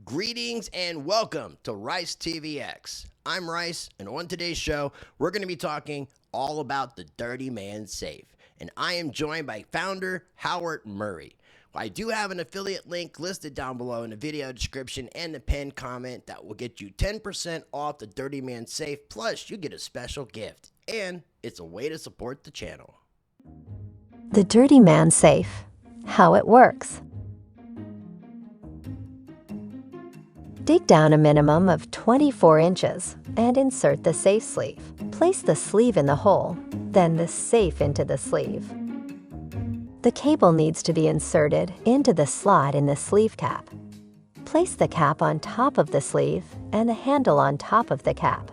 Greetings and welcome to Rice TVX. I'm Rice, and on today's show, we're going to be talking all about the DirtyMan safe. And I am joined by founder Howard Murray. I do have an affiliate link listed down below in the video description and the pinned comment that will get you 10% off the DirtyMan safe. Plus, you get a special gift, and it's a way to support the channel. The DirtyMan safe. How it works. Dig down a minimum of 24 inches and insert the safe sleeve. Place the sleeve in the hole, then the safe into the sleeve. The cable needs to be inserted into the slot in the sleeve cap. Place the cap on top of the sleeve and the handle on top of the cap.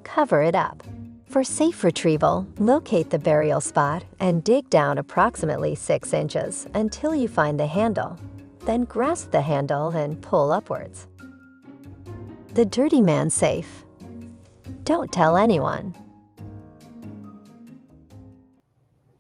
Cover it up. For safe retrieval, locate the burial spot and dig down approximately 6 inches until you find the handle. Then grasp the handle and pull upwards. The DirtyMan safe. Don't tell anyone.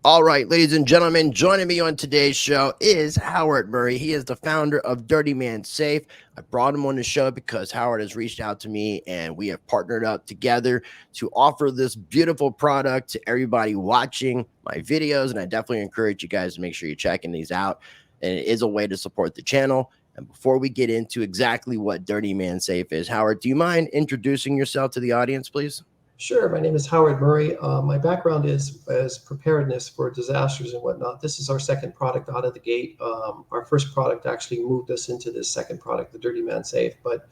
All right, ladies and gentlemen, joining me on today's show is Howard Murray. He is the founder of DirtyMan Safe. I brought him on the show because Howard has reached out to me and we have partnered up together to offer this beautiful product to everybody watching my videos. And I definitely encourage you guys to make sure you're checking these out. And it is a way to support the channel. And before we get into exactly what DirtyMan Safe is, Howard, do you mind introducing yourself to the audience, please? Sure. My name is Howard Murray. My background is as preparedness for disasters and whatnot. This is our second product out of the gate. Our first product actually moved us into this second product, the DirtyMan Safe. But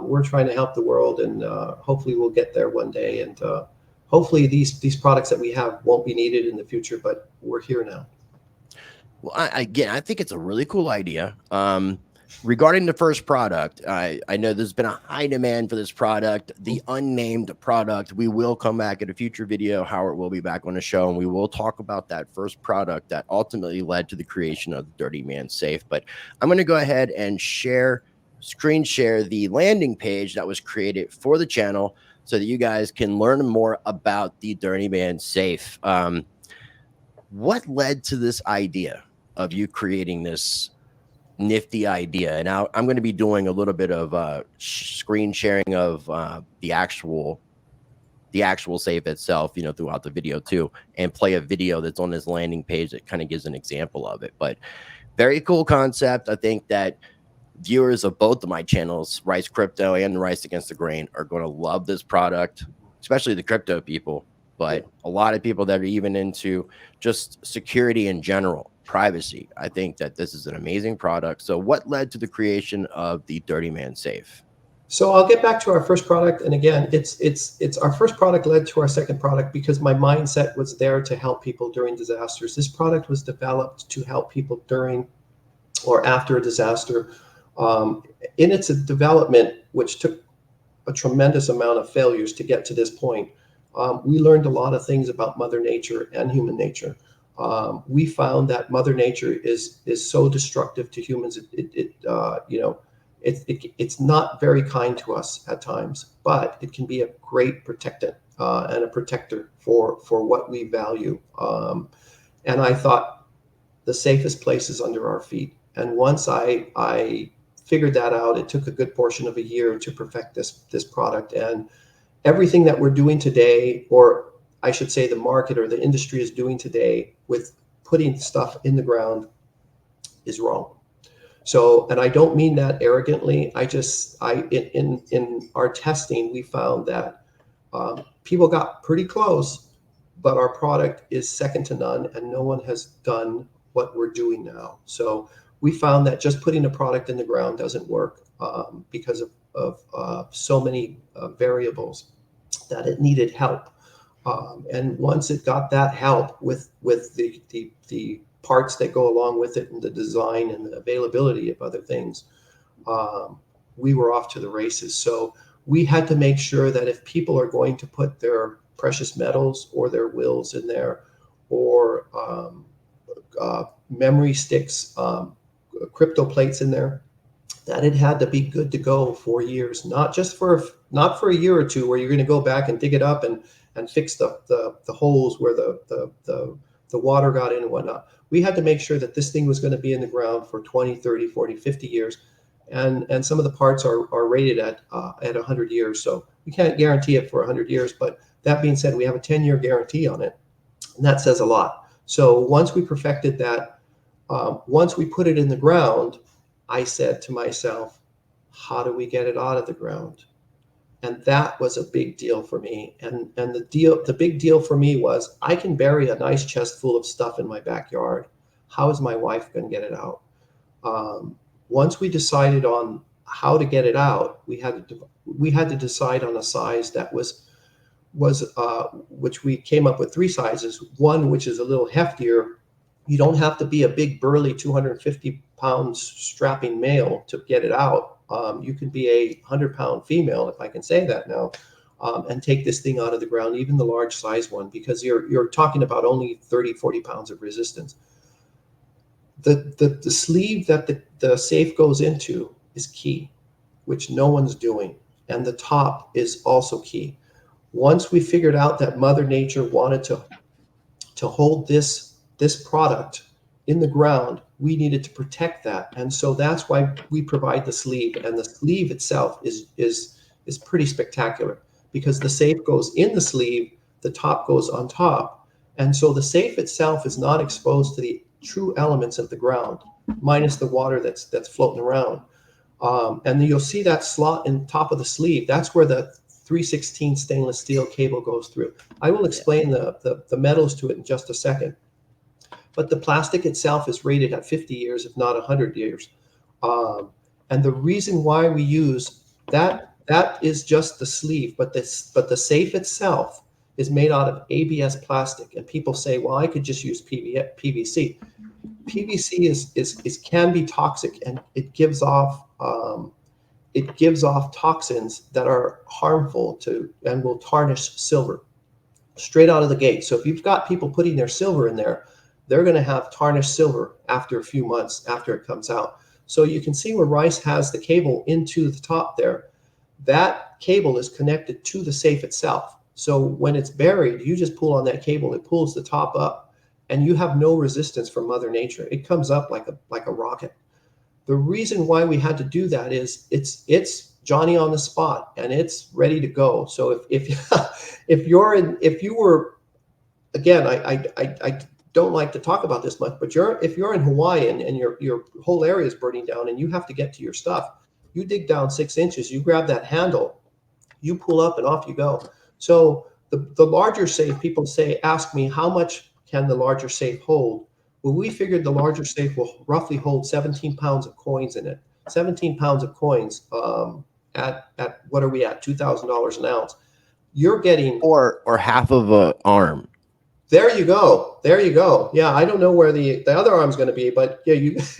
we're trying to help the world, and hopefully we'll get there one day. And hopefully these products that we have won't be needed in the future, but we're here now. Well, I think it's a really cool idea. Regarding the first product, I know there's been a high demand for this product, the unnamed product. We will come back in a future video. Howard will be back on the show, and we will talk about that first product that ultimately led to the creation of the DirtyMan Safe. But I'm going to go ahead and screen share the landing page that was created for the channel so that you guys can learn more about the DirtyMan Safe. What led to this idea of you creating this nifty idea? And now I'm going to be doing a little bit of screen sharing of the actual safe itself, throughout the video too, and play a video that's on this landing page that kind of gives an example of it. But very cool concept. I think that viewers of both of my channels, Rice Crypto and Rice Against the Grain, are going to love this product, especially the crypto people, but a lot of people that are even into just security in general, privacy. I think that this is an amazing product. So what led to the creation of the DirtyMan Safe? So I'll get back to our first product. And again, it's our first product led to our second product because my mindset was there to help people during disasters. This product was developed to help people during or after a disaster. In its development, which took a tremendous amount of failures to get to this point, we learned a lot of things about Mother Nature and human nature. We found that Mother Nature is so destructive to humans. It's not very kind to us at times, but it can be a great protectant and a protector for what we value. And I thought the safest place is under our feet. And once I figured that out, it took a good portion of a year to perfect this product. And everything that we're doing today, or I should say the market or the industry is doing today with putting stuff in the ground, is wrong. So, and I don't mean that arrogantly. In our testing, we found that people got pretty close, but our product is second to none, and no one has done what we're doing now. So we found that just putting a product in the ground doesn't work because of so many variables, that it needed help. And once it got that help with the parts that go along with it and the design and the availability of other things, we were off to the races. So we had to make sure that if people are going to put their precious metals or their wills in there, or memory sticks, crypto plates in there, that it had to be good to go for years, not for a year or two where you're going to go back and dig it up and fix the holes where the water got in and whatnot. We had to make sure that this thing was going to be in the ground for 20, 30, 40, 50 years. and some of the parts are rated at 100 years. So we can't guarantee it for 100 years. But that being said, we have a 10-year guarantee on it, and that says a lot. So once we perfected that, once we put it in the ground, I said to myself, how do we get it out of the ground? And that was a big deal for me. And the big deal for me was, I can bury a nice chest full of stuff in my backyard. How is my wife going to get it out? Once we decided on how to get it out, we had to decide on a size that was which we came up with 3 sizes. One, which is a little heftier. You don't have to be a big burly 250 pounds strapping male to get it out. You can be a 100-pound female, if I can say that now, and take this thing out of the ground, even the large size one, because you're talking about only 30-40 pounds of resistance. The sleeve that the safe goes into is key, which no one's doing, and the top is also key. Once we figured out that Mother Nature wanted to hold this product in the ground, we needed to protect that, and so that's why we provide the sleeve. And the sleeve itself is pretty spectacular, because the safe goes in the sleeve, the top goes on top, and so the safe itself is not exposed to the true elements of the ground, minus the water that's floating around. And then you'll see that slot in top of the sleeve. That's where the 316 stainless steel cable goes through. I will explain the metals to it in just a second. But the plastic itself is rated at 50 years, if not 100 years. And the reason why we use that is just the sleeve, but the safe itself is made out of ABS plastic. And people say, well, I could just use PVC. PVC can be toxic, and it gives off toxins that are harmful to and will tarnish silver straight out of the gate. So if you've got people putting their silver in there, they're going to have tarnished silver after a few months after it comes out. So you can see where Rice has the cable into the top there. That cable is connected to the safe itself. So when it's buried, you just pull on that cable, it pulls the top up, and you have no resistance from Mother Nature. It comes up like a rocket. The reason why we had to do that is it's Johnny on the spot, and it's ready to go. So if you were, again, I don't like to talk about this much, but if you're in Hawaii and your whole area is burning down and you have to get to your stuff, you dig down 6 inches, you grab that handle, you pull up, and off you go. So the larger safe, people ask me, how much can the larger safe hold? Well, we figured the larger safe will roughly hold 17 pounds of coins in it. 17 pounds of coins at what are we at? $2,000 an ounce. You're getting or half of an arm. There you go. There you go. Yeah, I don't know where the other arm's going to be, but yeah, you just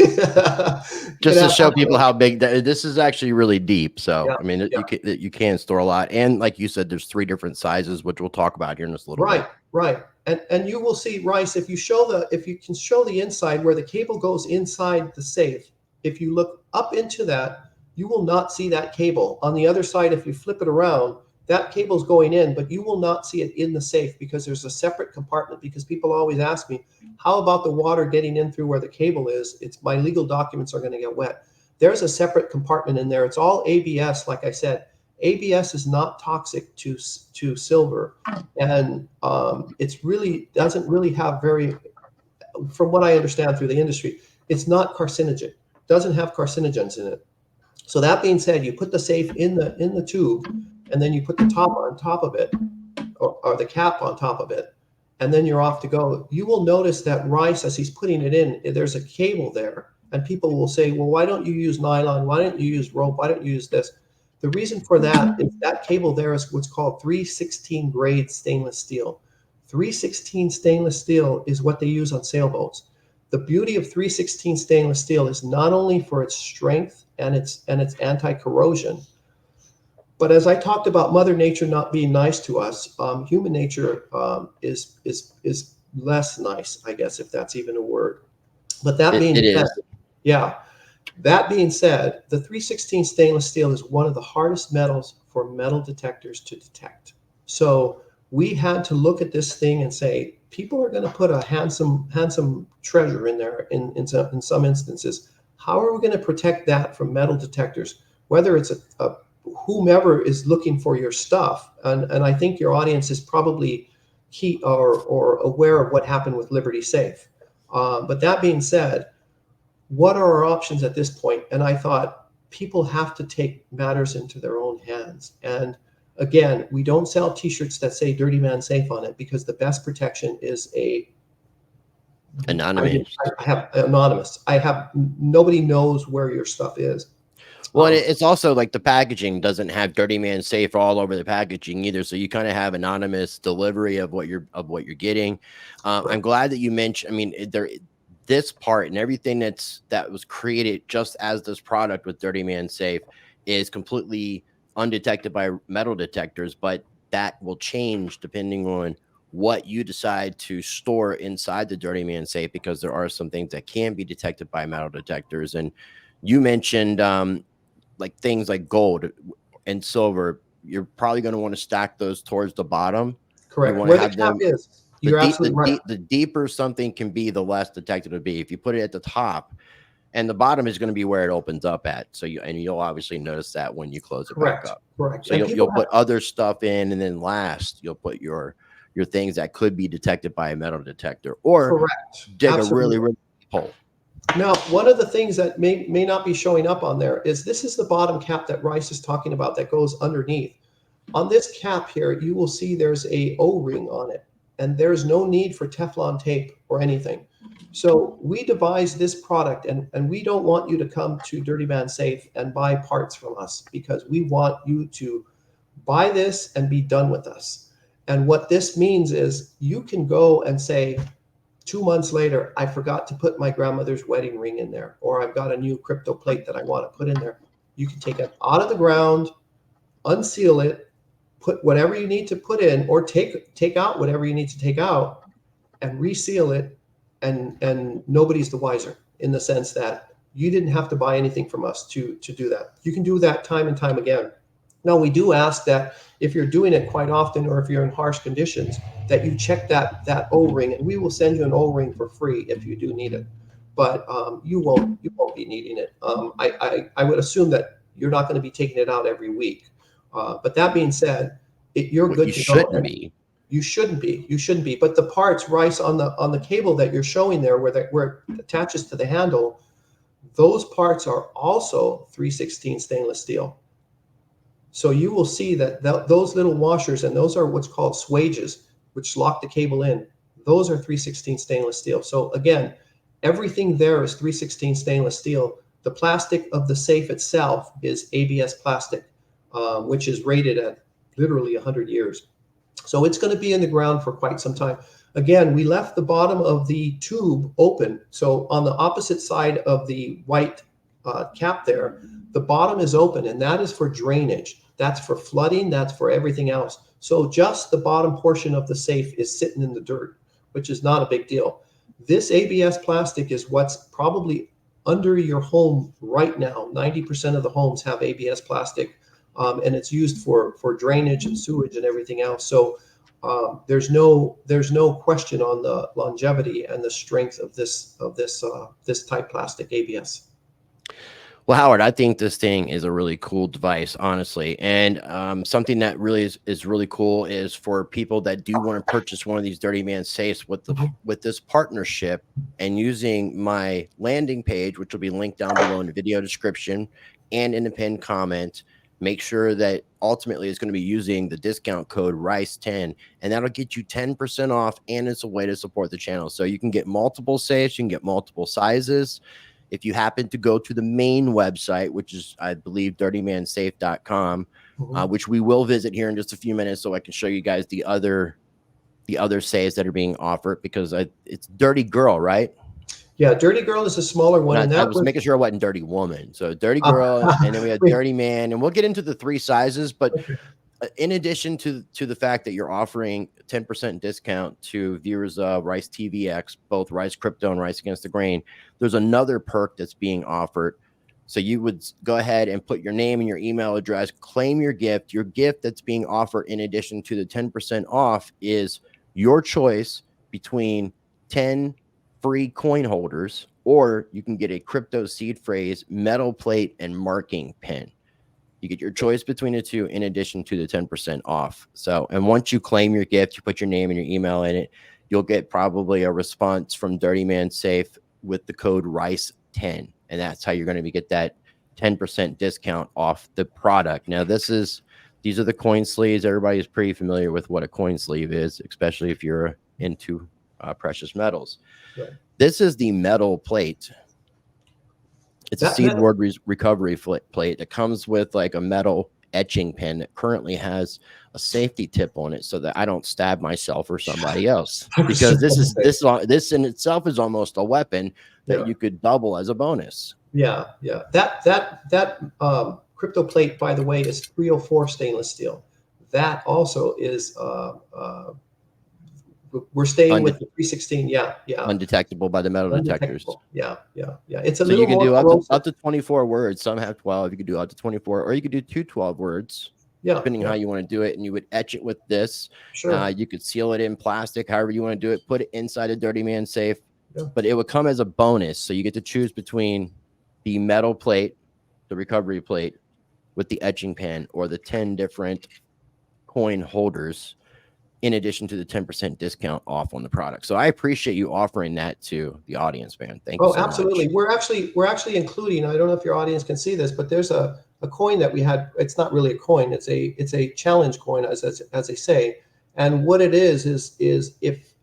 to show people how big this is actually really deep. So yeah, I mean, you can store a lot, and like you said, there's 3 different sizes, which we'll talk about here in just a little bit. Right. And you will see, Rice, if you can show the inside where the cable goes inside the safe. If you look up into that, you will not see that cable. On the other side, if you flip it around, that cable's going in, but you will not see it in the safe, because there's a separate compartment. Because people always ask me, how about the water getting in through where the cable is? It's my legal documents are going to get wet. There's a separate compartment in there. It's all ABS. Like I said, ABS is not toxic to silver, and it's really doesn't really have from what I understand through the industry, it's not carcinogen. Doesn't have carcinogens in it. So that being said, you put the safe in the tube, and then you put the top on top of it, or the cap on top of it, and then you're off to go. You will notice that Rice, as he's putting it in, there's a cable there, and people will say, well, why don't you use nylon? Why don't you use rope? Why don't you use this? The reason for that is that cable there is what's called 316 grade stainless steel. 316 stainless steel is what they use on sailboats. The beauty of 316 stainless steel is not only for its strength and its anti-corrosion, but as I talked about Mother Nature not being nice to us, human nature is less nice, I guess, if that's even a word. But that being said, yeah, that being said, the 316 stainless steel is one of the hardest metals for metal detectors to detect. So we had to look at this thing and say, people are going to put a handsome treasure in there in some instances. How are we going to protect that from metal detectors? Whether it's a whomever is looking for your stuff, and I think your audience is probably key or aware of what happened with Liberty Safe. But that being said, what are our options at this point? And I thought people have to take matters into their own hands. And again, we don't sell T-shirts that say "Dirty Man Safe" on it, because the best protection is Anonymous. I have anonymous. I have nobody knows where your stuff is. Well, it's also like the packaging doesn't have Dirty Man Safe all over the packaging either, so you kind of have anonymous delivery of what you're getting. I'm glad that you mentioned. I mean, this part and everything that was created just as this product with Dirty Man Safe is completely undetected by metal detectors, but that will change depending on what you decide to store inside the Dirty Man Safe, because there are some things that can be detected by metal detectors. And you mentioned like things like gold and silver, you're probably going to want to stack those towards the bottom. Correct. You want Where to the have cap them. is. You're absolutely right. The deeper something can be, the less detected it'll be. If you put it at the top, and the bottom is going to be where it opens up at. So you'll obviously notice that when you close it back up. Correct. So you'll put other stuff in, and then last you'll put your things that could be detected by a metal detector, or dig a really deep hole. Now, one of the things that may not be showing up on there is this is the bottom cap that Rice is talking about that goes underneath. On this cap here, you will see there's a O-ring on it, and there's no need for Teflon tape or anything. So we devised this product, and we don't want you to come to Dirty Man Safe and buy parts from us, because we want you to buy this and be done with us. And what this means is you can go and say, 2 months later, I forgot to put my grandmother's wedding ring in there, or I've got a new crypto plate that I want to put in there. You can take it out of the ground, unseal it, put whatever you need to put in, or take out whatever you need to take out, and reseal it, and nobody's the wiser, in the sense that you didn't have to buy anything from us to do that. You can do that time and time again. Now, we do ask that if you're doing it quite often, or if you're in harsh conditions, that you check that O-ring, and we will send you an O-ring for free if you do need it. But you won't be needing it. I would assume that you're not going to be taking it out every week. But that being said, you're good to go. You shouldn't be. You shouldn't be. But the parts, Rice, on the cable that you're showing there, where it attaches to the handle, those parts are also 3/16 stainless steel. So you will see that those little washers, and those are what's called swages, which lock the cable in. Those are 3/16 stainless steel. So again, everything there is 3/16 stainless steel. The plastic of the safe itself is ABS plastic, which is rated at literally 100 years. So it's going to be in the ground for quite some time. Again, we left the bottom of the tube open. So on the opposite side of the white cap there, the bottom is open, and that is for drainage. That's for flooding. That's for everything else. So just the bottom portion of the safe is sitting in the dirt, which is not a big deal. This ABS plastic is what's probably under your home right now. 90% of the homes have ABS plastic, and it's used for drainage and sewage and everything else. So there's no question on the longevity and the strength of this type plastic ABS. Well, Howard, I think this thing is a really cool device, honestly. And something that really is really cool is for people that do want to purchase one of these Dirty Man safes with this partnership, and using my landing page, which will be linked down below in the video description and in the pinned comment. Make sure that ultimately it's going to be using the discount code RICE10, and that'll get you 10% off. And it's a way to support the channel. So you can get multiple safes, you can get multiple sizes. If you happen to go to the main website, which is, I believe, dirtymansafe.com, which we will visit here in just a few minutes, so I can show you guys the other safes that are being offered, because it's Dirty Girl, right? Yeah, Dirty Girl is a smaller one. And I was making sure it wasn't Dirty Woman. So Dirty Girl, and then we have Dirty Man, and we'll get into the 3 sizes. But in addition to the fact that you're offering 10% discount to viewers of Rice TVX, both Rice Crypto and Rice Against the Grain, there's another perk that's being offered. So you would go ahead and put your name and your email address, claim your gift. Your gift that's being offered in addition to the 10% off is your choice between 10 free coin holders or you can get a crypto seed phrase, metal plate, and marking pin. You get your choice between the two in addition to the 10% off. So, and once you claim your gift, you put your name and your email in it, you'll get probably a response from DirtyMan Safe with the code RICE10. And that's how you're going to get that 10% discount off the product. Now, these are the coin sleeves. Everybody's pretty familiar with what a coin sleeve is, especially if you're into precious metals. Right. This is the metal plate. It's a seed word recovery plate that comes with like a metal etching pen that currently has a safety tip on it so that I don't stab myself or somebody else, because this in itself is almost a weapon that you could double as a bonus. Yeah. That crypto plate, by the way, is 304 stainless steel. That also is we're staying with the 316. Yeah. Undetectable by the metal detectors. Yeah. It's a so little you can more do up to 24 words. Some have 12. You could do up to 24, or you could do 2 12 words. Yeah. Depending on how you want to do it. And you would etch it with this. Sure. You could seal it in plastic, however you want to do it. Put it inside a DirtyMan safe. Yeah. But it would come as a bonus. So you get to choose between the metal plate, the recovery plate with the etching pen, or the 10 different coin holders, in addition to the 10% discount off on the product. So I appreciate you offering that to the audience, man. Thank you so absolutely. much. We're actually including, I don't know if your audience can see this, but there's a coin that we had. It's not really a coin. It's a challenge coin, as they say. And what it is if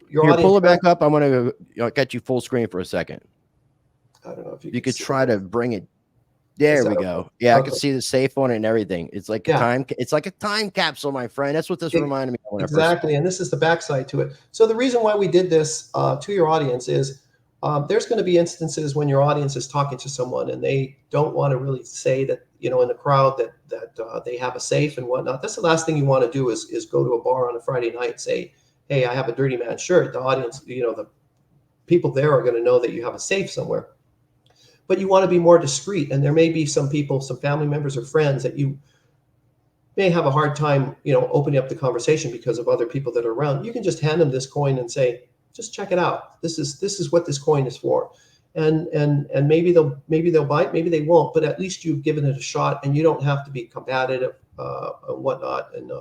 your audience, pull it back up. I want to get you full screen for a second. I don't know if you could try to bring it. There we go. Yeah, okay. I can see the safe on it and everything. It's like it's like a time capsule, my friend. That's what this reminded me of. Exactly. And this is the backside to it. So the reason why we did this to your audience is there's going to be instances when your audience is talking to someone and they don't want to really say that, in the crowd that they have a safe and whatnot. That's the last thing you want to do is go to a bar on a Friday night and say, hey, I have a DirtyMan shirt. The audience, the people there are going to know that you have a safe somewhere. But you want to be more discreet, and there may be some people, some family members or friends that you may have a hard time, opening up the conversation because of other people that are around. You can just hand them this coin and say, just check it out. This is what this coin is for, and maybe they'll bite, maybe they won't, but at least you've given it a shot, and you don't have to be combative and whatnot. And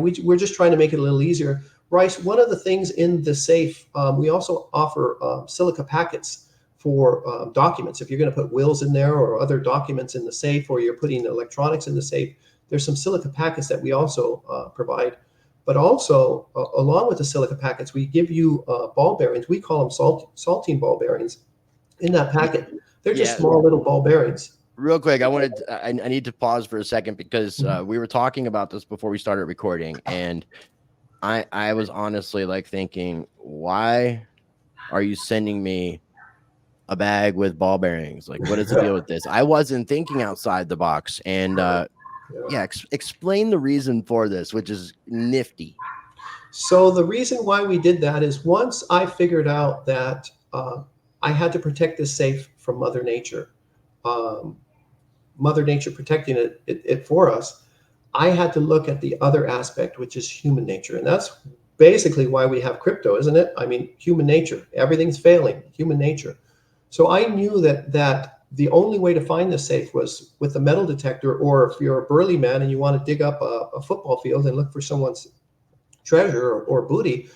we're just trying to make it a little easier. Rice, one of the things in the safe, we also offer silica packets for documents. If you're going to put wills in there or other documents in the safe, or you're putting electronics in the safe, there's some silica packets that we also provide. But also, along with the silica packets, we give you ball bearings. We call them saltine ball bearings in that packet. They're just small little ball bearings. Real quick, I need to pause for a second because we were talking about this before we started recording, and I was honestly like thinking, why are you sending me a bag with ball bearings? Like, what is the deal with this? I wasn't thinking outside the box. And explain the reason for this, which is nifty. So the reason why we did that is once I figured out that I had to protect this safe from Mother Nature, Mother Nature protecting it for us, I had to look at the other aspect, which is human nature. And that's basically why we have crypto, isn't it? I mean, human nature, everything's failing, human nature. So I knew that the only way to find this safe was with a metal detector, or if you're a burly man and you want to dig up a football field and look for someone's treasure or booty,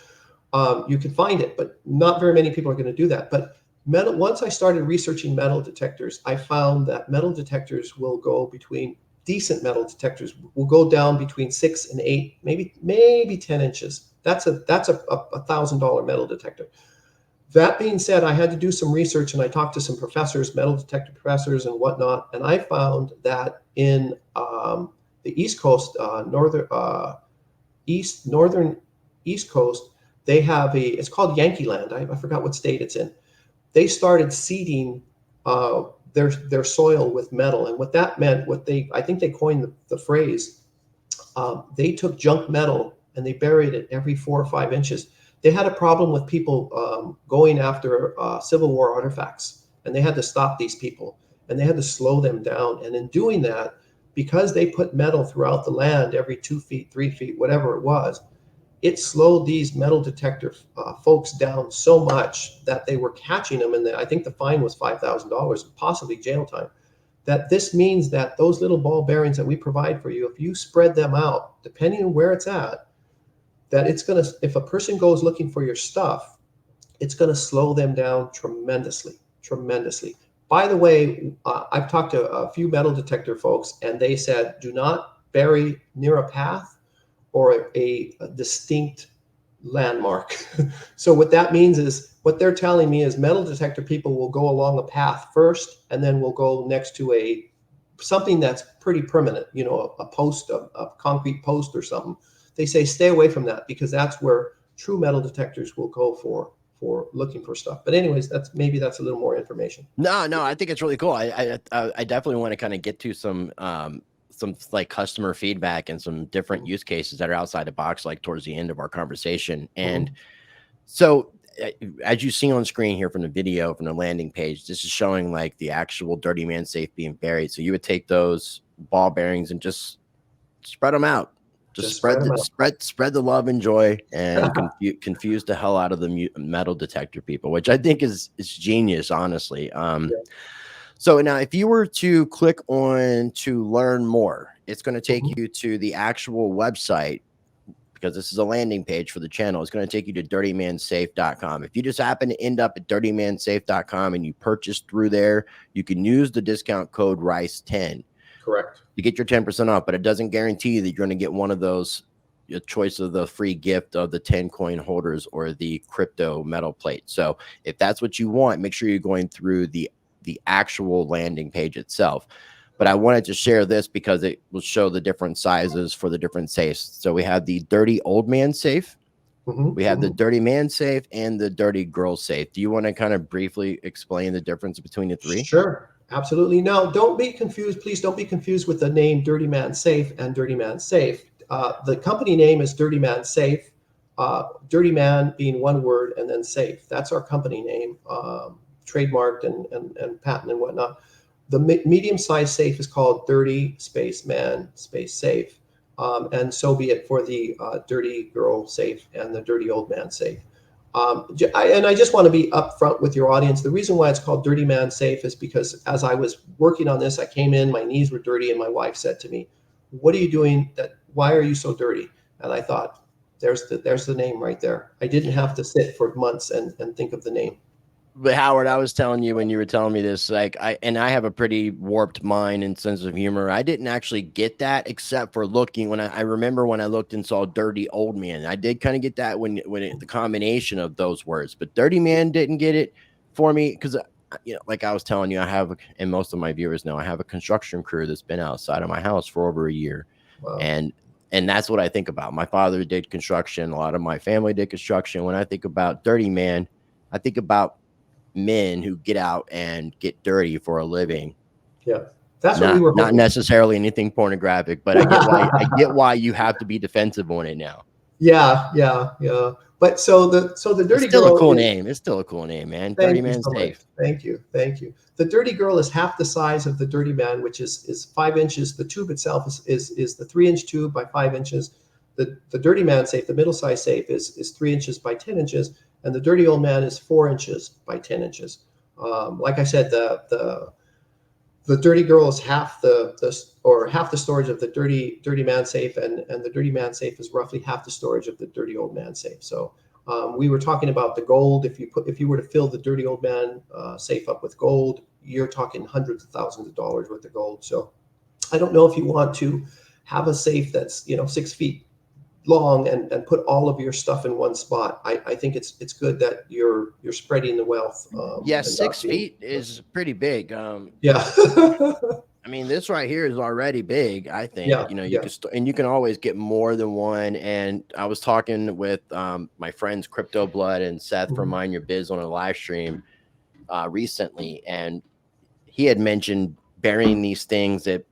you can find it, but not very many people are going to do that. But once I started researching metal detectors, I found that metal detectors will go between, decent metal detectors will go down between 6 and 8, maybe 10 inches. That's a $1,000 metal detector. That being said, I had to do some research, and I talked to some professors, metal detector professors and whatnot, and I found that in the East Coast, northern East Coast, they have it's called Yankee Land. I forgot what state it's in. They started seeding their soil with metal, and what that meant, I think they coined the phrase. They took junk metal and they buried it every 4 or 5 inches. They had a problem with people going after Civil War artifacts, and they had to stop these people, and they had to slow them down. And in doing that, because they put metal throughout the land every 2 feet, 3 feet, whatever it was, it slowed these metal detector folks down so much that they were catching them. And I think the fine was $5,000, possibly jail time. That this means that those little ball bearings that we provide for you, if you spread them out, depending on where it's at, that it's going to, if a person goes looking for your stuff, it's going to slow them down tremendously, tremendously. By the way, I've talked to a few metal detector folks, and they said, do not bury near a path or a distinct landmark. So what that means is, what they're telling me is metal detector people will go along a path first, and then will go next to something that's pretty permanent, you know, a post, a concrete post or something. They say stay away from that, because that's where true metal detectors will go for looking for stuff. But anyways, that's a little more information. No, I think it's really cool. I definitely want to kind of get to some like customer feedback and some different use cases that are outside the box, like towards the end of our conversation. And so as you see on screen here from the video, from the landing page, this is showing like the actual DirtyMan safe being buried. So you would take those ball bearings and just spread them out. Just spread the love and joy, and confuse the hell out of the metal detector people, which I think is genius, honestly. So now if you were to click on to learn more, it's going to take you to the actual website, because this is a landing page for the channel. It's going to take you to dirtymansafe.com. If you just happen to end up at dirtymansafe.com and you purchase through there, you can use the discount code RICE10. Correct. You get your 10% off, but it doesn't guarantee that you're going to get one of those, a choice of the free gift of the 10 coin holders or the crypto metal plate. So if that's what you want, make sure you're going through the actual landing page itself. But I wanted to share this because it will show the different sizes for the different safes. So we have the Dirty Old Man safe. We have the Dirty Man safe and the Dirty Girl safe. Do you want to kind of briefly explain the difference between the three? Sure. Absolutely. No, don't be confused. Please don't be confused with the name DirtyMan Safe and DirtyMan Safe. The company name is DirtyMan Safe. DirtyMan being one word, and then safe. That's our company name, trademarked and patent and whatnot. The medium-sized safe is called Dirty Space Man Space Safe. And so be it for the Dirty Girl Safe and the Dirty Old Man Safe. And I just want to be upfront with your audience. The reason why it's called DirtyMan Safe is because as I was working on this, I came in, my knees were dirty, and my wife said to me, "What are you doing? Why are you so dirty?" And I thought, there's the name right there. I didn't have to sit for months and think of the name. But Howard, I was telling you when you were telling me this, like I have a pretty warped mind and sense of humor. I didn't actually get that except for looking when I remember when I looked and saw Dirty Old Man. I did kind of get that when the combination of those words, but Dirty Man didn't get it for me because, you know, like I was telling you, I have, and most of my viewers know, I have a construction crew that's been outside of my house for over a year. Wow. And that's what I think about. My father did construction. A lot of my family did construction. When I think about Dirty Man, I think about men who get out and get dirty for a living. Yeah, that's what we were hoping. Not necessarily anything pornographic, but I get why you have to be defensive on it now. Yeah. But so the Dirty Girl, still a cool name. It's still a cool name, man. Dirty Man Safe. Thank you. The Dirty Girl is half the size of the Dirty Man, which is 5 inches. The tube itself is the 3-inch tube by 5 inches. The Dirty Man Safe, the middle size safe, is 3 inches by 10 inches. And the Dirty Old Man is 4 inches by 10 inches. Like I said, the Dirty Girl is half the storage of the Dirty Man safe, and the Dirty Man safe is roughly half the storage of the Dirty Old Man safe. So we were talking about the gold. If you were to fill the Dirty Old Man safe up with gold, you're talking hundreds of thousands of dollars worth of gold. So I don't know if you want to have a safe that's 6 feet long and put all of your stuff in one spot. I think it's good that you're spreading the wealth. Yeah, 6 feet is pretty big. Yeah. I mean, this right here is already big, I think. Yeah, you can always get more than one. And I was talking with my friends Crypto Blood and Seth from Mind Your Biz on a live stream recently, and he had mentioned burying these things at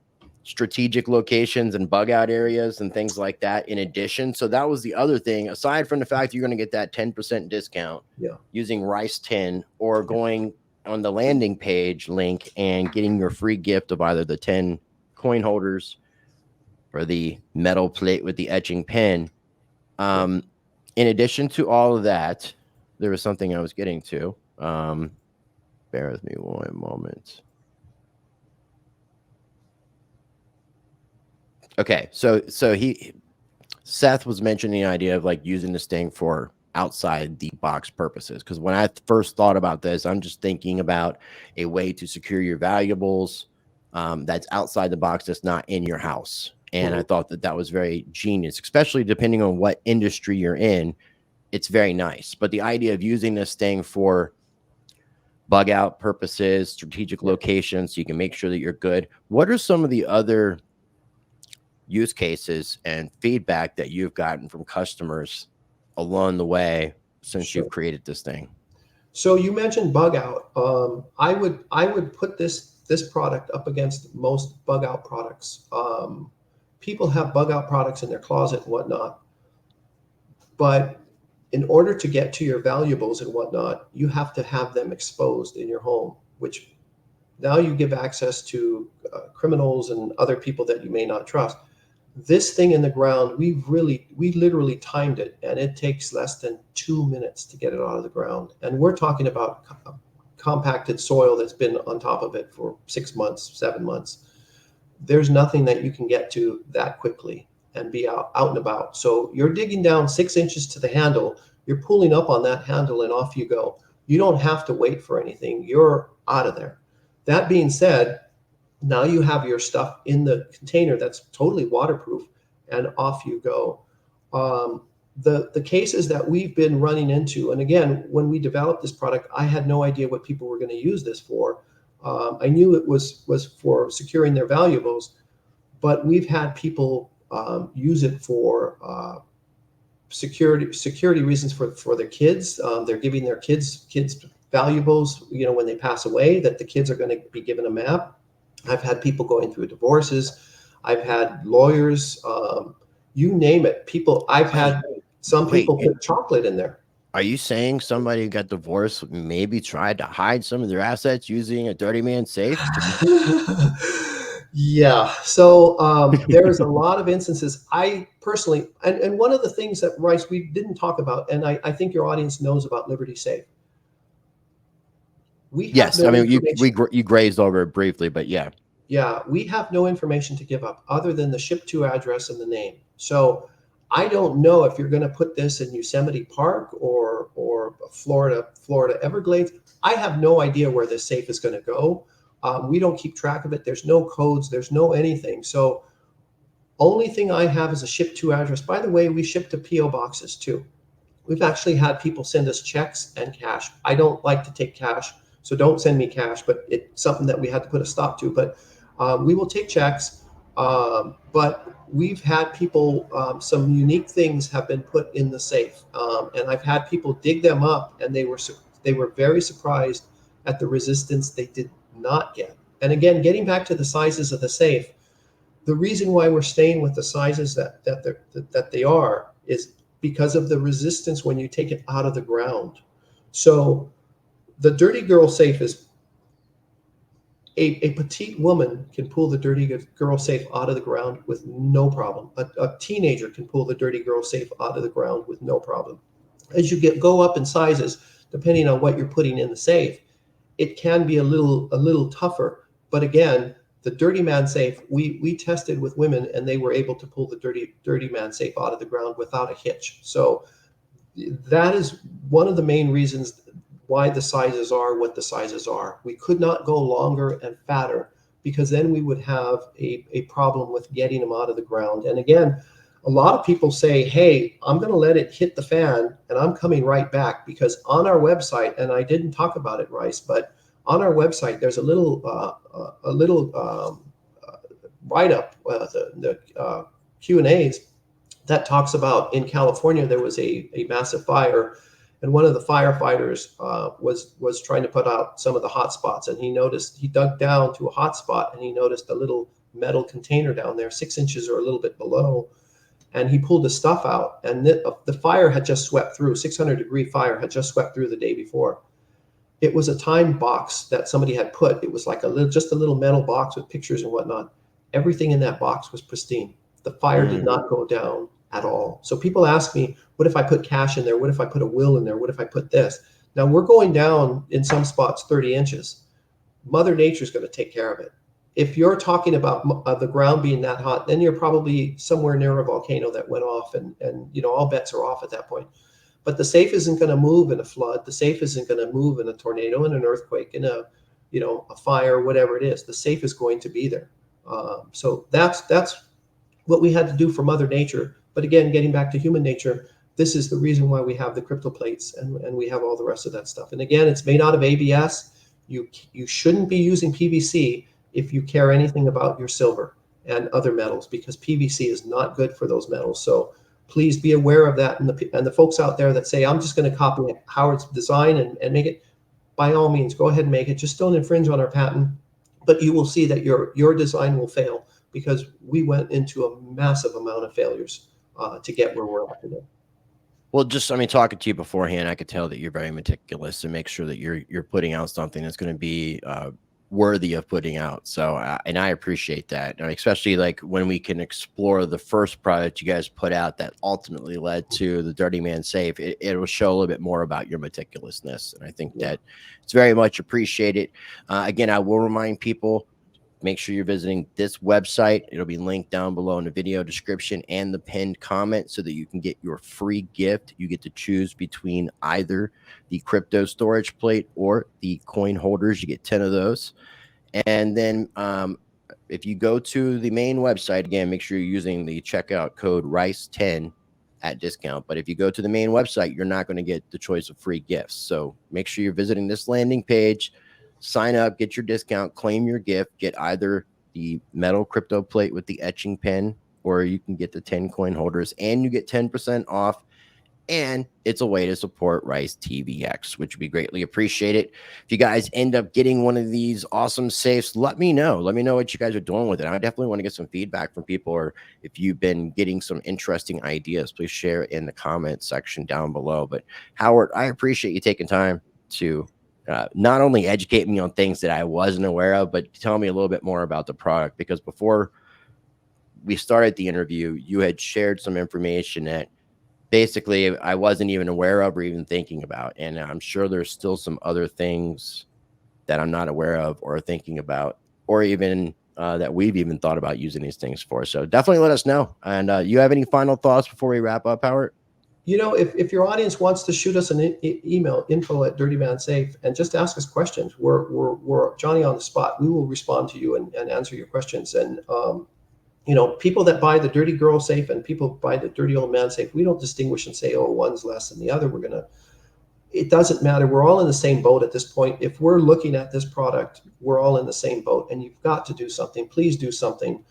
strategic locations and bug out areas and things like that in addition. So that was the other thing, aside from the fact you're going to get that 10% discount using RICE10 or going on the landing page link and getting your free gift of either the 10 coin holders or the metal plate with the etching pen. in addition to all of that, there was something I was getting to. Bear with me one moment. Okay, so Seth was mentioning the idea of like using this thing for outside the box purposes. Because when I first thought about this, I'm just thinking about a way to secure your valuables that's outside the box, that's not in your house. And I thought that that was very genius, especially depending on what industry you're in. It's very nice. But the idea of using this thing for bug out purposes, strategic locations, so you can make sure that you're good. What are some of the other use cases and feedback that you've gotten from customers along the way since you've created this thing? So you mentioned bug out. I would put this product up against most bug out products. People have bug out products in their closet and whatnot, but in order to get to your valuables and whatnot, you have to have them exposed in your home, which now you give access to criminals and other people that you may not trust. This thing in the ground, we literally timed it, and it takes less than 2 minutes to get it out of the ground. And we're talking about compacted soil that's been on top of it for 6 months, 7 months. There's nothing that you can get to that quickly and be out and about. So you're digging down 6 inches to the handle, you're pulling up on that handle, and off you go. You don't have to wait for anything. You're out of there. That being said, now you have your stuff in the container that's totally waterproof, and off you go. The cases that we've been running into, and again, when we developed this product, I had no idea what people were going to use this for. I knew it was for securing their valuables, but we've had people use it for security reasons for their kids. They're giving their kids valuables, when they pass away, that the kids are going to be given a map. I've had people going through divorces. I've had lawyers, you name it. I've had some people put chocolate in there. Are you saying somebody who got divorced maybe tried to hide some of their assets using a DirtyMan safe? Yeah. So there's a lot of instances. I personally, and one of the things that, Rice, we didn't talk about, and I think your audience knows about Liberty Safe. Yes, I mean, you grazed over it briefly, but yeah. Yeah, we have no information to give up other than the ship to address and the name. So I don't know if you're going to put this in Yosemite Park or Florida Everglades. I have no idea where this safe is going to go. We don't keep track of it. There's no codes. There's no anything. So only thing I have is a ship to address. By the way, we ship to PO boxes too. We've actually had people send us checks and cash. I don't like to take cash, so don't send me cash, but it's something that we had to put a stop to. But we will take checks. But we've had people, some unique things have been put in the safe. And I've had people dig them up, and they were very surprised at the resistance they did not get. And again, getting back to the sizes of the safe, the reason why we're staying with the sizes that they are is because of the resistance when you take it out of the ground. So the Dirty Girl safe is a petite woman can pull the Dirty Girl safe out of the ground with no problem. A teenager can pull the Dirty Girl safe out of the ground with no problem. As you go up in sizes, depending on what you're putting in the safe, it can be a little tougher. But again, the DirtyMan safe, we tested with women, and they were able to pull the DirtyMan safe out of the ground without a hitch. So that is one of the main reasons why the sizes are what the sizes are. We could not go longer and fatter, because then we would have a problem with getting them out of the ground. And again, a lot of people say, hey, I'm going to let it hit the fan and I'm coming right back, because on our website, and I didn't talk about it, Rice, but on our website, there's a little write-up, the Q&As that talks about, in California, there was a massive fire, and one of the firefighters was trying to put out some of the hot spots, and he dug down to a hot spot, and he noticed a little metal container down there, 6 inches or a little bit below, and he pulled the stuff out, and the fire had just swept through. 600-degree fire had just swept through the day before. It was a time box that somebody had put. It was like just a little metal box with pictures and whatnot. Everything in that box was pristine. The fire did not go down at all. So people ask me, what if I put cash in there? What if I put a will in there? What if I put this? Now we're going down in some spots 30 inches. Mother Nature's going to take care of it. If you're talking about the ground being that hot, then you're probably somewhere near a volcano that went off, and all bets are off at that point. But the safe isn't going to move in a flood. The safe isn't going to move in a tornado, in an earthquake, in a fire, whatever it is. The safe is going to be there. So that's what we had to do for Mother Nature. But again, getting back to human nature, this is the reason why we have the crypto plates and we have all the rest of that stuff. And again, it's made out of ABS. You shouldn't be using PVC if you care anything about your silver and other metals, because PVC is not good for those metals. So please be aware of that. And the folks out there that say, I'm just going to copy Howard's design and make it, by all means, go ahead and make it. Just don't infringe on our patent. But you will see that your design will fail, because we went into a massive amount of failures to get where we're at today. Well, just, I mean, talking to you beforehand, I could tell that you're very meticulous to make sure that you're putting out something that's going to be worthy of putting out. So, and I appreciate that, and especially like when we can explore the first product you guys put out that ultimately led to the DirtyMan safe. It will show a little bit more about your meticulousness, and I think that it's very much appreciated. Again, I will remind people, make sure you're visiting this website. It'll be linked down below in the video description and the pinned comment, so that you can get your free gift. You get to choose between either the crypto storage plate or the coin holders. You get 10 of those. And then if you go to the main website, again, make sure you're using the checkout code RICE10 at discount. But if you go to the main website, you're not going to get the choice of free gifts. So make sure you're visiting this landing page. Sign up, get your discount, claim your gift, get either the metal crypto plate with the etching pen, or you can get the 10 coin holders, and you get 10% off. And it's a way to support Rice TVX, which would be greatly appreciated. If you guys end up getting one of these awesome safes, let me know. Let me know what you guys are doing with it. I definitely want to get some feedback from people, or if you've been getting some interesting ideas, please share it in the comments section down below. But Howard, I appreciate you taking time to not only educate me on things that I wasn't aware of, but tell me a little bit more about the product, because before we started the interview, you had shared some information that basically I wasn't even aware of or even thinking about. And I'm sure there's still some other things that I'm not aware of or thinking about, or even that we've even thought about using these things for. So definitely let us know. And you have any final thoughts before we wrap up, Howard? If your audience wants to shoot us an email, info@DirtyManSafe, and just ask us questions, we're Johnny on the spot. We will respond to you and answer your questions. And people that buy the Dirty Girl safe and people buy the Dirty Old Man safe, we don't distinguish and say, oh, one's less than the other. It doesn't matter. We're all in the same boat at this point. If we're looking at this product, we're all in the same boat, and you've got to do something. Please do something,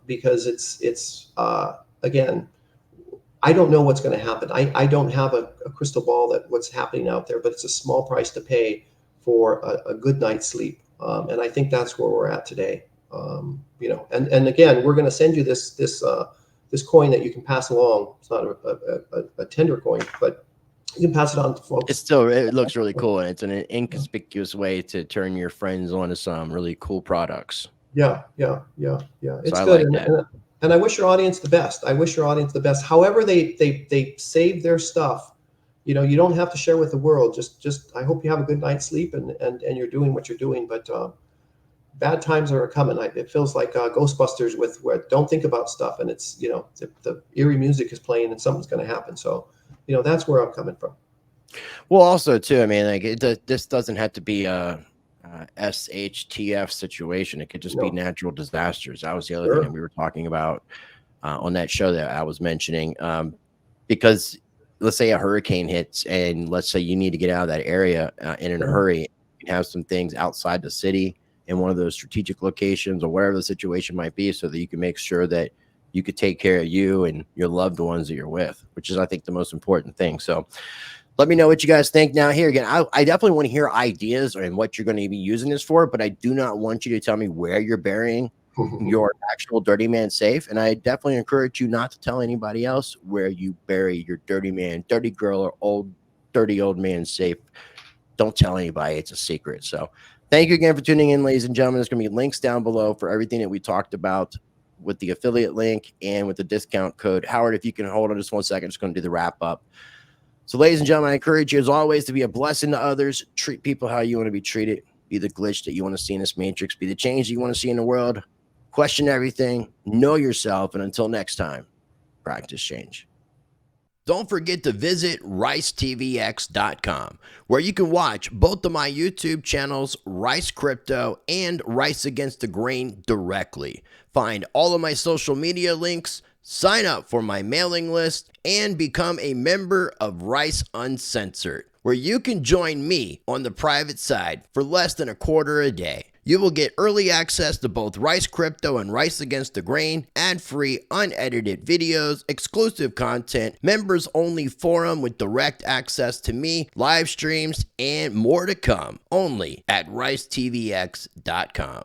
because it's again, I don't know what's going to happen. I don't have a crystal ball that what's happening out there, but it's a small price to pay for a good night's sleep. And I think that's where we're at today. And again, we're going to send you this coin that you can pass along. It's not a tender coin, but you can pass it on to folks. It looks really cool, and it's an inconspicuous way to turn your friends on to some really cool products. Yeah. It's so good. Like that. And I wish your audience the best. However they save their stuff, you don't have to share with the world. Just I hope you have a good night's sleep and you're doing what you're doing. But bad times are coming. It feels like Ghostbusters with where don't think about stuff, and it's the eerie music is playing and something's going to happen. So that's where I'm coming from. Well, also too, I mean, like this doesn't have to be a SHTF situation. It could just be natural disasters. That was the other thing that we were talking about on that show that I was mentioning. Because let's say a hurricane hits, and let's say you need to get out of that area in a hurry. You have some things outside the city in one of those strategic locations, or whatever the situation might be, so that you can make sure that you could take care of you and your loved ones that you're with, which is, I think, the most important thing. So let me know what you guys think. Now, here again, I definitely want to hear ideas and what you're going to be using this for, but I do not want you to tell me where you're burying your actual DirtyMan safe. And I definitely encourage you not to tell anybody else where you bury your DirtyMan, Dirty Girl, or Dirty Old Man safe. Don't tell anybody. It's a secret. So thank you again for tuning in, ladies and gentlemen. There's going to be links down below for everything that we talked about. with the affiliate link and with the discount code. Howard, if you can hold on just 1 second, I'm just going to do the wrap up. So, ladies and gentlemen, I encourage you, as always, to be a blessing to others. Treat people how you want to be treated. Be the glitch that you want to see in this matrix. Be the change that you want to see in the world. Question everything. Know yourself. And until next time, practice change. Don't forget to visit ricetvx.com, where you can watch both of my YouTube channels, Rice Crypto and Rice Against the Grain, directly. Find all of my social media links, sign up for my mailing list, and become a member of Rice Uncensored, where you can join me on the private side for less than $0.25 a day. You will get early access to both Rice Crypto and Rice Against the Grain, ad-free, unedited videos, exclusive content, members-only forum with direct access to me, live streams, and more to come, only at ricetvx.com.